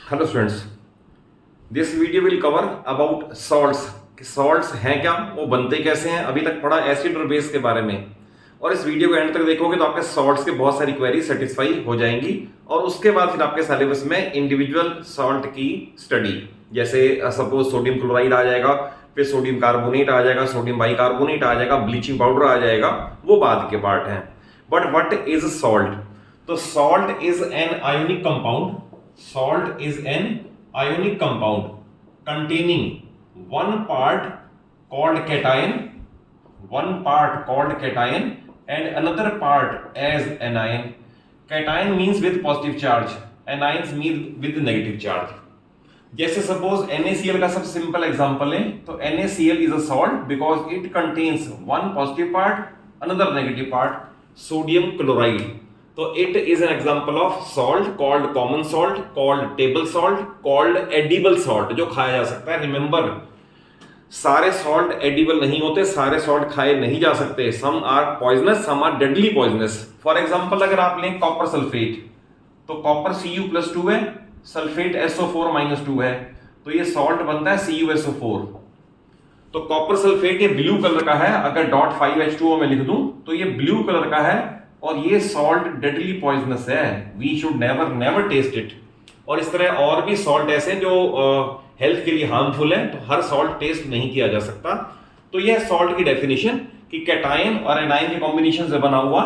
Hello students, this video will cover about salts. Salts हैं क्या, वो बनते कैसे हैं। अभी तक पढ़ा एसिड और बेस के बारे में, और इस वीडियो को एंड तक देखोगे तो आपके सॉल्ट्स के बहुत सारी क्वेरी सेटिस्फाई हो जाएंगी। और उसके बाद फिर आपके सिलेबस में इंडिविजुअल सॉल्ट की स्टडी, जैसे सपोज सोडियम क्लोराइड आ जाएगा, फिर सोडियम कार्बोनेट आ जाएगा, सोडियम बाइकार्बोनेट आ जाएगा, ब्लीचिंग पाउडर आ जाएगा, वो बाद के पार्ट हैं। But what is salt? तो salt is an ionic compound. Salt is an ionic compound containing one part called cation, and another part as anion. Cation means with positive charge, anions mean with negative charge. जैसे suppose NaCl का सब simple example है, तो NaCl is a salt because it contains one positive part, another negative part, sodium chloride. तो it is an example of salt called common salt, called table salt, called edible salt, जो खाया जा सकता है। Remember, सारे salt edible नहीं होते, सारे सॉल्ट खाए नहीं जा सकते। Some are poisonous, some are deadly poisonous. For example अगर आप लें कॉपर सल्फेट, तो कॉपर Cu+2 है, सल्फेट SO4-2 है, तो ये सॉल्ट बनता है CuSO4। तो कॉपर सल्फेट ये ब्लू कलर का है, अगर .5H2O में लिख दूं तो ये ब्लू कलर का है, और ये सॉल्ट डेडली पॉइजनस है। We should never taste it. और इस तरह और भी सॉल्ट ऐसे जो हेल्थ के लिए हार्मफुल है, तो हर सॉल्ट टेस्ट नहीं किया जा सकता। तो यह सॉल्ट की डेफिनेशन कि कैटायन और एनायन के कॉम्बिनेशन से बना हुआ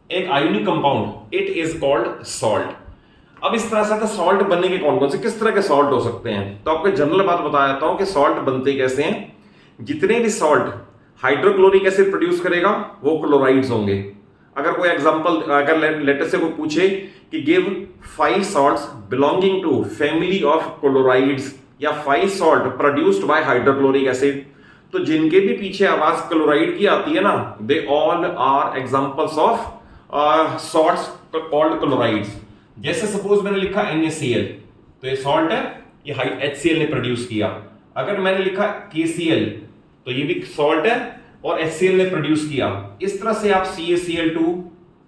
एक ionic compound, it is called salt. अब इस तरह से सॉल्ट बनने के कौन कौन से किस तरह के सॉल्ट हो सकते हैं, तो आपको जनरल बात बता देता हूं कि सॉल्ट बनते कैसे हैं। जितने भी सॉल्ट हाइड्रोक्लोरिक एसिड प्रोड्यूस करेगा वो क्लोराइड्स होंगे। अगर कोई एग्जांपल, अगर लेटर से कोई पूछे कि give 5 salts belonging to family of chlorides, या 5 salt produced by hydrochloric acid, तो जिनके भी पीछे आवाज क्लोराइड की आती है ना, they all are examples of salts called chlorides. जैसे सपोज मैंने लिखा NaCl, तो ये सॉल्ट है, ये HCl ने प्रोड्यूस किया। अगर मैंने लिखा KCl, तो ये भी सॉल्ट है और HCl ने प्रोड्यूस किया। इस तरह से आप CaCl2,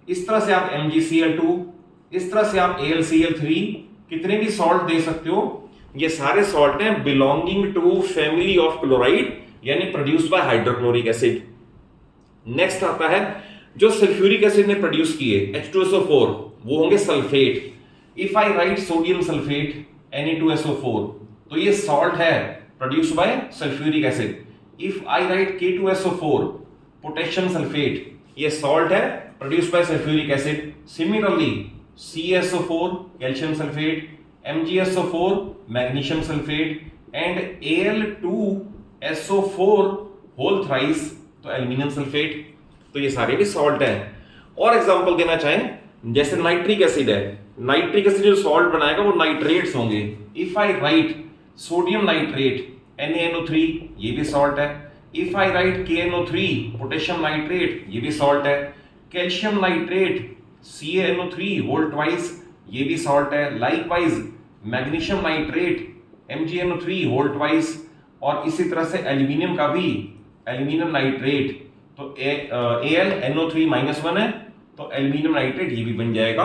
इस तरह से आप MgCl2, इस तरह से आप AlCl3, कितने भी सॉल्ट दे सकते हो। ये सारे सॉल्ट हैं belonging to family of chloride, यानी produced by hydrochloric acid. Next आता है जो सल्फ्यूरिक एसिड ने प्रोड्यूस किए, H2SO4, वो होंगे sulphate. If I write sodium sulphate Na2SO4, तो ये सॉल्ट है produced by sulphuric acid. If I write K2SO4, potassium sulphate, ये सॉल्ट है produced by sulphuric acid. Similarly CaSO4, calcium sulphate, MgSO4, magnesium sulphate, and Al2SO4 whole thrice, तो aluminium sulphate. तो ये सारे भी सॉल्ट हैं। और एग्जांपल देना चाहें, जैसे नाइट्रिक एसिड है, नाइट्रिक एसिड जो सॉल्ट बनाएगा वो नाइट्रेट्स होंगे। If I write sodium nitrate NaNO3, ये भी सॉल्ट है। If I right KNO3, potassium nitrate, ये भी सॉल्ट है। Calcium nitrate CaNO3 whole twice, ये भी सॉल्ट है। Likewise magnesium nitrate MgNO3 whole twice, और इसी तरह से एल्यूमिनियम का भी एल्यूमिनियम नाइट्रेट, तो AlNO3-1 है, तो एल्यूमिनियम नाइट्रेट ये भी बन जाएगा।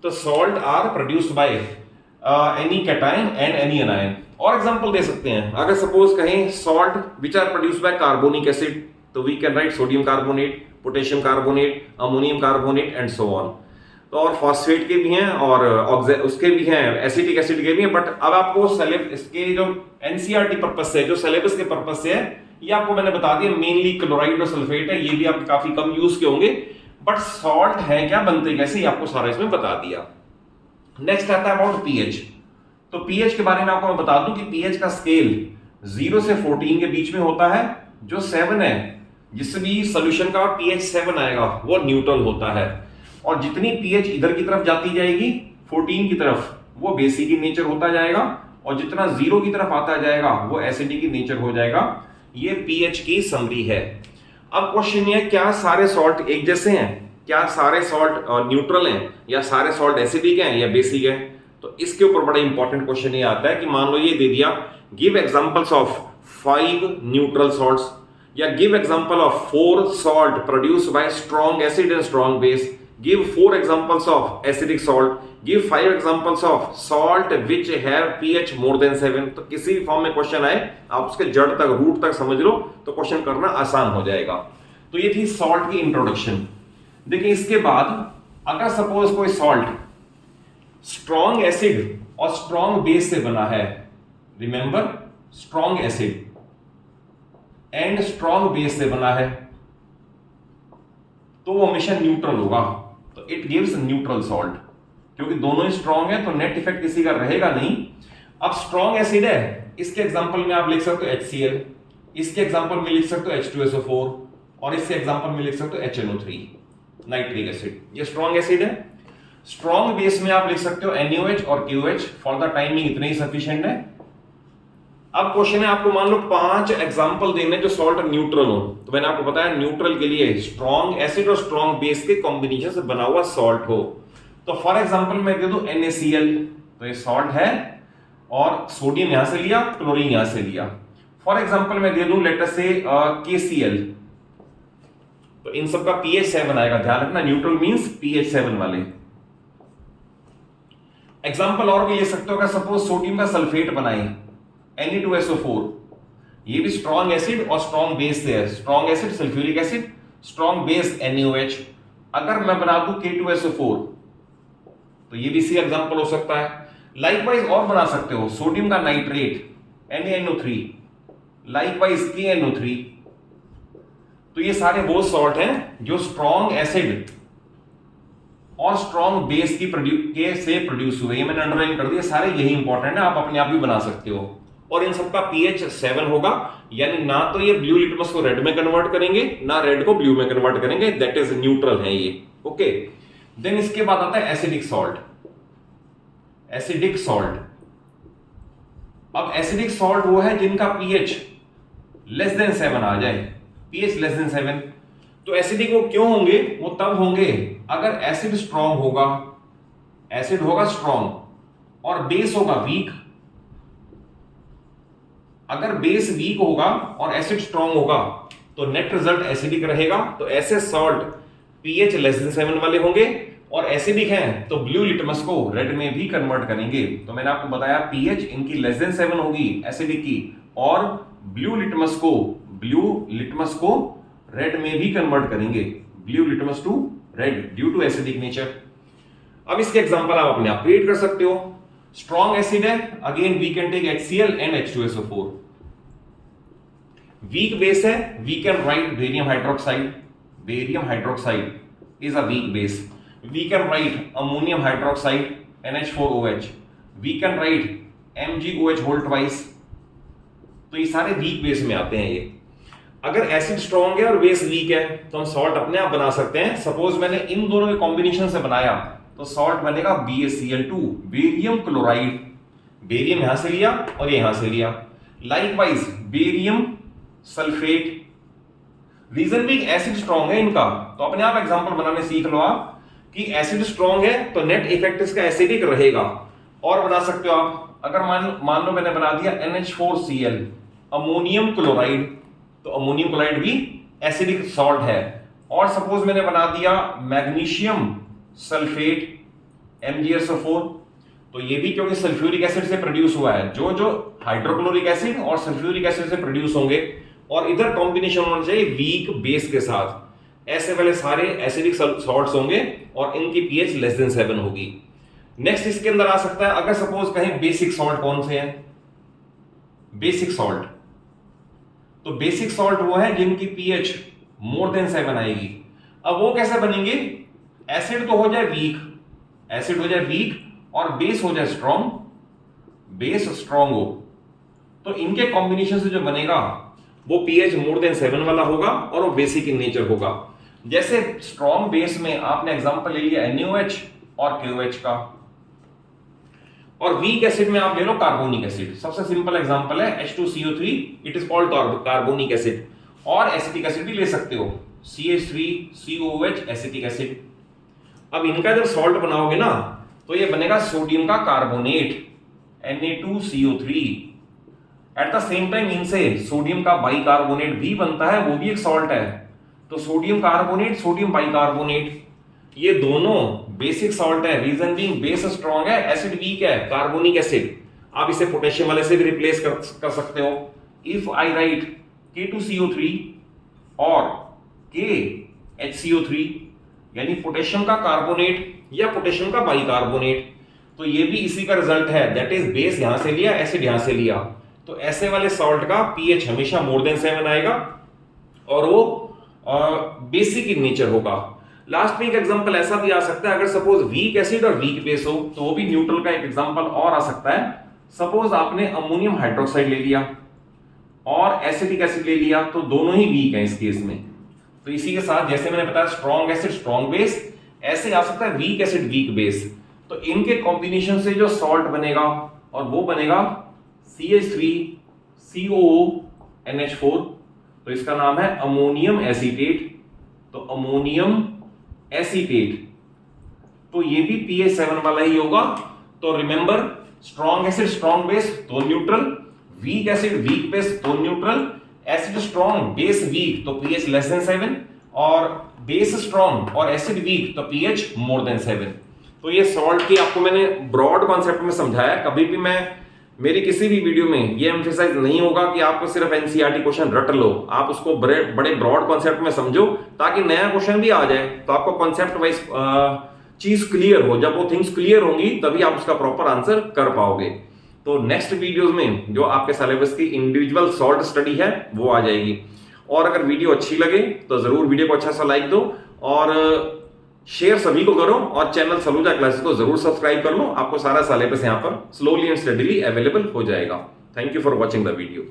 तो salt are produced by any cation and any anion. और एग्जांपल दे सकते हैं, अगर सपोज कहें salt which are produced by carbonic acid, तो we can write sodium carbonate, potassium carbonate, ammonium carbonate and so on. तो और फॉस्फेट के भी हैं और उसके भी हैं, एसिटिक एसिड के भी हैं। बट अब आपको इसके जो NCERT पर्पस से, जो सिलेबस के पर्पस से है, ये आपको मैंने बता दिया मेनली क्लोराइड और सल्फेट है, ये भी आपके काफी कम यूज के होंगे। बट सॉल्ट है क्या, बनते कैसे, ये आपको सारा इसमें बता दिया। नेक्स्ट आता है अबाउट pH। तो pH के बारे में आपको मैं बता दूं कि pH का स्केल 0 से 14 के बीच में होता है। जो 7 है, जिस भी सोल्यूशन का pH 7 आएगा वो न्यूट्रल होता है, और जितनी pH इधर की तरफ जाती जाएगी 14 की तरफ, वो बेसिक इन नेचर होता जाएगा, और जितना 0 की तरफ आता जाएगा वो एसिडिक इन नेचर हो जाएगा। ये pH की समरी है। अब क्वेश्चन ये, क्या सारे सॉल्ट एक जैसे हैं, क्या सारे सॉल्ट न्यूट्रल हैं, या सारे सॉल्ट एसिडिक हैं या बेसिक हैं। तो इसके ऊपर बड़ा इंपॉर्टेंट क्वेश्चन ये आता है कि मान लो ये दे दिया, give examples of 5 neutral salts, या give example of 4 salt produced by strong acid and strong base, give 4 examples of acidic salt, give 5 examples of salt which have pH more than 7। तो किसी भी फॉर्म में question आए आप उसके जड़ तक, रूट तक समझ लो तो क्वेश्चन करना आसान हो जाएगा। तो ये थी सॉल्ट की इंट्रोडक्शन। देखिए इसके बाद अगर सपोज कोई सॉल्ट स्ट्रॉन्ग एसिड और स्ट्रॉन्ग बेस से बना है, remember strong acid and strong base से बना है, तो वो हमेशा न्यूट्रल होगा। तो इट गिव्स न्यूट्रल सॉल्ट, क्योंकि दोनों ही स्ट्रॉन्ग है तो नेट इफेक्ट किसी का रहेगा नहीं। अब स्ट्रॉन्ग एसिड है, इसके एग्जांपल में आप लिख सकते हो HCl, इसके एग्जांपल में लिख सकते हो H2SO4 और इसके एग्जांपल में लिख सकते हो HNO3 नाइट्रिक एसिड। ये स्ट्रॉन्ग एसिड है। स्ट्रॉन्ग बेस में आप लिख सकते हो NaOH और KOH। फॉर द टाइमिंग इतने ही सफिशिएंट है। अब क्वेश्चन है आपको मान लो 5 एग्जांपल देने जो सॉल्ट न्यूट्रल हो। तो मैंने आपको बताया न्यूट्रल के लिए स्ट्रॉन्ग एसिड और स्ट्रॉन्ग बेस के कॉम्बिनेशन से बना हुआ सॉल्ट हो। तो फॉर एग्जांपल मैं दे दूं NaCl, तो ये सॉल्ट है और सोडियम यहां से लिया, क्लोरीन यहां से लिया। फॉर एग्जांपल मैं दे दूं लेट अस से KCl, तो इन सब का pH 7 आएगा। ध्यान रखना न्यूट्रल मींस pH 7 वाले। एग्जांपल और भी ले सकते हो, अगर सपोज सोडियम का सल्फेट बनाए Na2SO4, ये भी स्ट्रॉन्ग एसिड और स्ट्रॉन्ग बेस से है। Strong acid sulphuric acid, strong base NaOH। अगर मैं बना दूं K2SO4, तो ये भी सी एग्जांपल हो सकता है। लाइकवाइज और बना सकते हो, सोडियम का नाइट्रेट NaNO3, लाइकवाइज KNO3। तो ये सारे वो सॉल्ट हैं जो स्ट्रॉन्ग एसिड और स्ट्रॉन्ग बेस की से प्रोड्यूस हुए। ये मैंने अंडरलाइन कर दिया, सारे यही इंपॉर्टेंट है, आप अपने आप भी बना सकते हो। और इन सबका pH 7 होगा, यानी ना तो ये ब्लू लिटमस को रेड में कन्वर्ट करेंगे, ना रेड को ब्लू में कन्वर्ट करेंगे, दैट इज न्यूट्रल है ये। ओके, देन इसके बाद आता है एसिडिक सॉल्ट। एसिडिक सॉल्ट, अब एसिडिक सॉल्ट वो है जिनका pH लेस देन 7 आ जाए, pH लेस देन 7। तो एसिडिक वो क्यों होंगे? वो तब होंगे अगर एसिड स्ट्रॉन्ग होगा, एसिड होगा स्ट्रॉन्ग और बेस होगा वीक। अगर बेस वीक होगा और एसिड स्ट्रॉन्ग होगा तो नेट रिजल्ट एसिडिक रहेगा। तो ऐसे सॉल्ट pH लेस देन 7 वाले होंगे और एसिडिक हैं तो ब्लू लिटमस को रेड में भी कन्वर्ट करेंगे। तो मैंने आपको बताया pH इनकी लेस देन 7 होगी एसिडिक की, और ब्लू लिटमस को रेड में भी कन्वर्ट करेंगे, blue litmus to red due to acidic nature. अब इसके एग्जांपल आप अपने आप क्रिएट कर सकते हो। स्ट्रॉन्ग एसिड है, again we can take HCl and H2SO4। Weak base है, we can write barium hydroxide. Barium hydroxide is a weak base. We can write ammonium hydroxide NH4OH। We can write MgOH whole twice. तो ये सारे weak base में आते हैं ये। अगर acid strong है और बेस वीक है तो हम सॉल्ट अपने आप बना सकते हैं। सपोज मैंने इन दोनों के कॉम्बिनेशन से बनाया तो सॉल्ट बनेगा BaCl2, बेरियम क्लोराइड। बेरियम यहां से लिया और यहां से लिया। Likewise barium sulphate. रीजन भी एसिड स्ट्रॉन्ग है इनका, तो अपने आप एग्जांपल बनाने सीख लो आप कि एसिड स्ट्रॉन्ग है तो नेट इफेक्ट इसका एसिडिक रहेगा। और बना सकते हो आप, अगर मान लो मैंने बना दिया NH4Cl, अमोनियम क्लोराइड, तो अमोनियम क्लोराइड भी एसिडिक सॉल्ट है। और सपोज मैंने बना दिया मैग्नीशियम सल्फेट MgSO4, तो ये भी क्योंकि सल्फ्यूरिक एसिड से प्रोड्यूस हुआ है, जो हाइड्रोक्लोरिक एसिड और सल्फ्यूरिक एसिड से प्रोड्यूस होंगे, और इधर कॉम्बिनेशन होना चाहिए वीक बेस के साथ। ऐसे वाले सारे एसिडिक सॉल्ट्स होंगे और इनकी pH लेस देन 7 होगी। नेक्स्ट इसके अंदर आ सकता है, अगर सपोज कहें बेसिक सॉल्ट कौन से हैं? बेसिक सॉल्ट, तो बेसिक सॉल्ट वो है जिनकी pH मोर देन 7 आएगी। अब वो कैसे बनेंगे? एसिड तो हो जाए वीक, एसिड हो जाए वीक और बेस हो जाए स्ट्रॉन्ग, बेस स्ट्रॉन्ग हो, तो इनके कॉम्बिनेशन से जो बनेगा वो pH मोर देन 7 वाला होगा और वो बेसिक इन नेचर होगा। जैसे स्ट्रॉन्ग बेस में आपने एग्जांपल ले लिया NaOH और KOH का, और वीक एसिड में आप ले लो कार्बोनिक एसिड। सबसे सिंपल एग्जांपल है H2CO3, it is called carbonic acid. और एसिटिक एसिड भी ले सकते हो, CH3COOH एसिटिक एसिड। अब इनका जब सॉल्ट बनाओगे ना तो ये बनेगा सोडियम का carbonate Na2CO3। At the same time इनसे सोडियम का बाइकार्बोनेट भी बनता है, वो भी एक सॉल्ट है। तो सोडियम कार्बोनेट, सोडियम बाइकार्बोनेट, ये दोनों बेसिक सॉल्ट है, रीजन बीइंग बेस स्ट्रॉन्ग है, एसिड वीक है, कार्बोनिक एसिड। आप इसे पोटेशियम वाले से भी रिप्लेस कर सकते हो। इफ आई राइट K2CO3 और KHCO3 यानी पोटेशियम का कार्बोनेट या पोटेशियम का बाइकार्बोनेट, तो ये भी इसी का रिजल्ट है, दैट इज बेस यहां से लिया, एसिड यहां से लिया। तो ऐसे वाले सॉल्ट का पीएच हमेशा मोर देन 7 आएगा और वो बेसिक इन नेचर होगा। लास्ट में एक एग्जांपल ऐसा भी आ सकता है, अगर सपोज वीक एसिड और वीक बेस हो तो वो भी न्यूट्रल का एक एग्जांपल और आ सकता है। सपोज आपने अमोनियम हाइड्रोक्साइड ले लिया और एसिटिक एसिड ले लिया, तो दोनों ही वीक हैं इस केस में। तो इसी के साथ जैसे मैंने बताया स्ट्रॉन्ग एसिड स्ट्रॉन्ग बेस, ऐसे आ सकता है वीक एसिड वीक बेस। तो इनके कॉम्बिनेशन से जो सॉल्ट बनेगा और वो बनेगा CH3COONH4, तो इसका नाम है अमोनियम एसीटेट। तो अमोनियम एसीटेट, तो ये भी pH 7 वाला ही होगा। तो remember, strong acid strong base तो neutral, weak acid weak base तो neutral, acid strong base weak तो pH लेस देन 7, और बेस स्ट्रॉन्ग और एसिड वीक तो pH मोर देन 7। तो ये सॉल्ट की आपको मैंने ब्रॉड कॉन्सेप्ट में समझाया। कभी भी मैं मेरी किसी भी वीडियो में ये एम्फेसाइज नहीं होगा कि आपको सिर्फ एनसीईआरटी क्वेश्चन रट लो, आप उसको बड़े ब्रॉड कॉन्सेप्ट में समझो, ताकि नया क्वेश्चन भी आ जाए तो आपको कॉन्सेप्ट वाइज चीज क्लियर हो। जब वो थिंग्स क्लियर होंगी तभी आप उसका प्रॉपर आंसर कर पाओगे। तो नेक्स्ट वीडियोस में जो आपके सिलेबस की इंडिविजुअल सॉल्ट स्टडी है वो आ जाएगी। और अगर वीडियो अच्छी लगे तो जरूर वीडियो को अच्छा सा लाइक दो और शेयर सभी को करो, और चैनल सलूजा क्लासेस को जरूर सब्सक्राइब कर लो। आपको सारा सिलेबस यहाँ पर स्लोली एंड स्टडीली अवेलेबल हो जाएगा। Thank you for watching the video.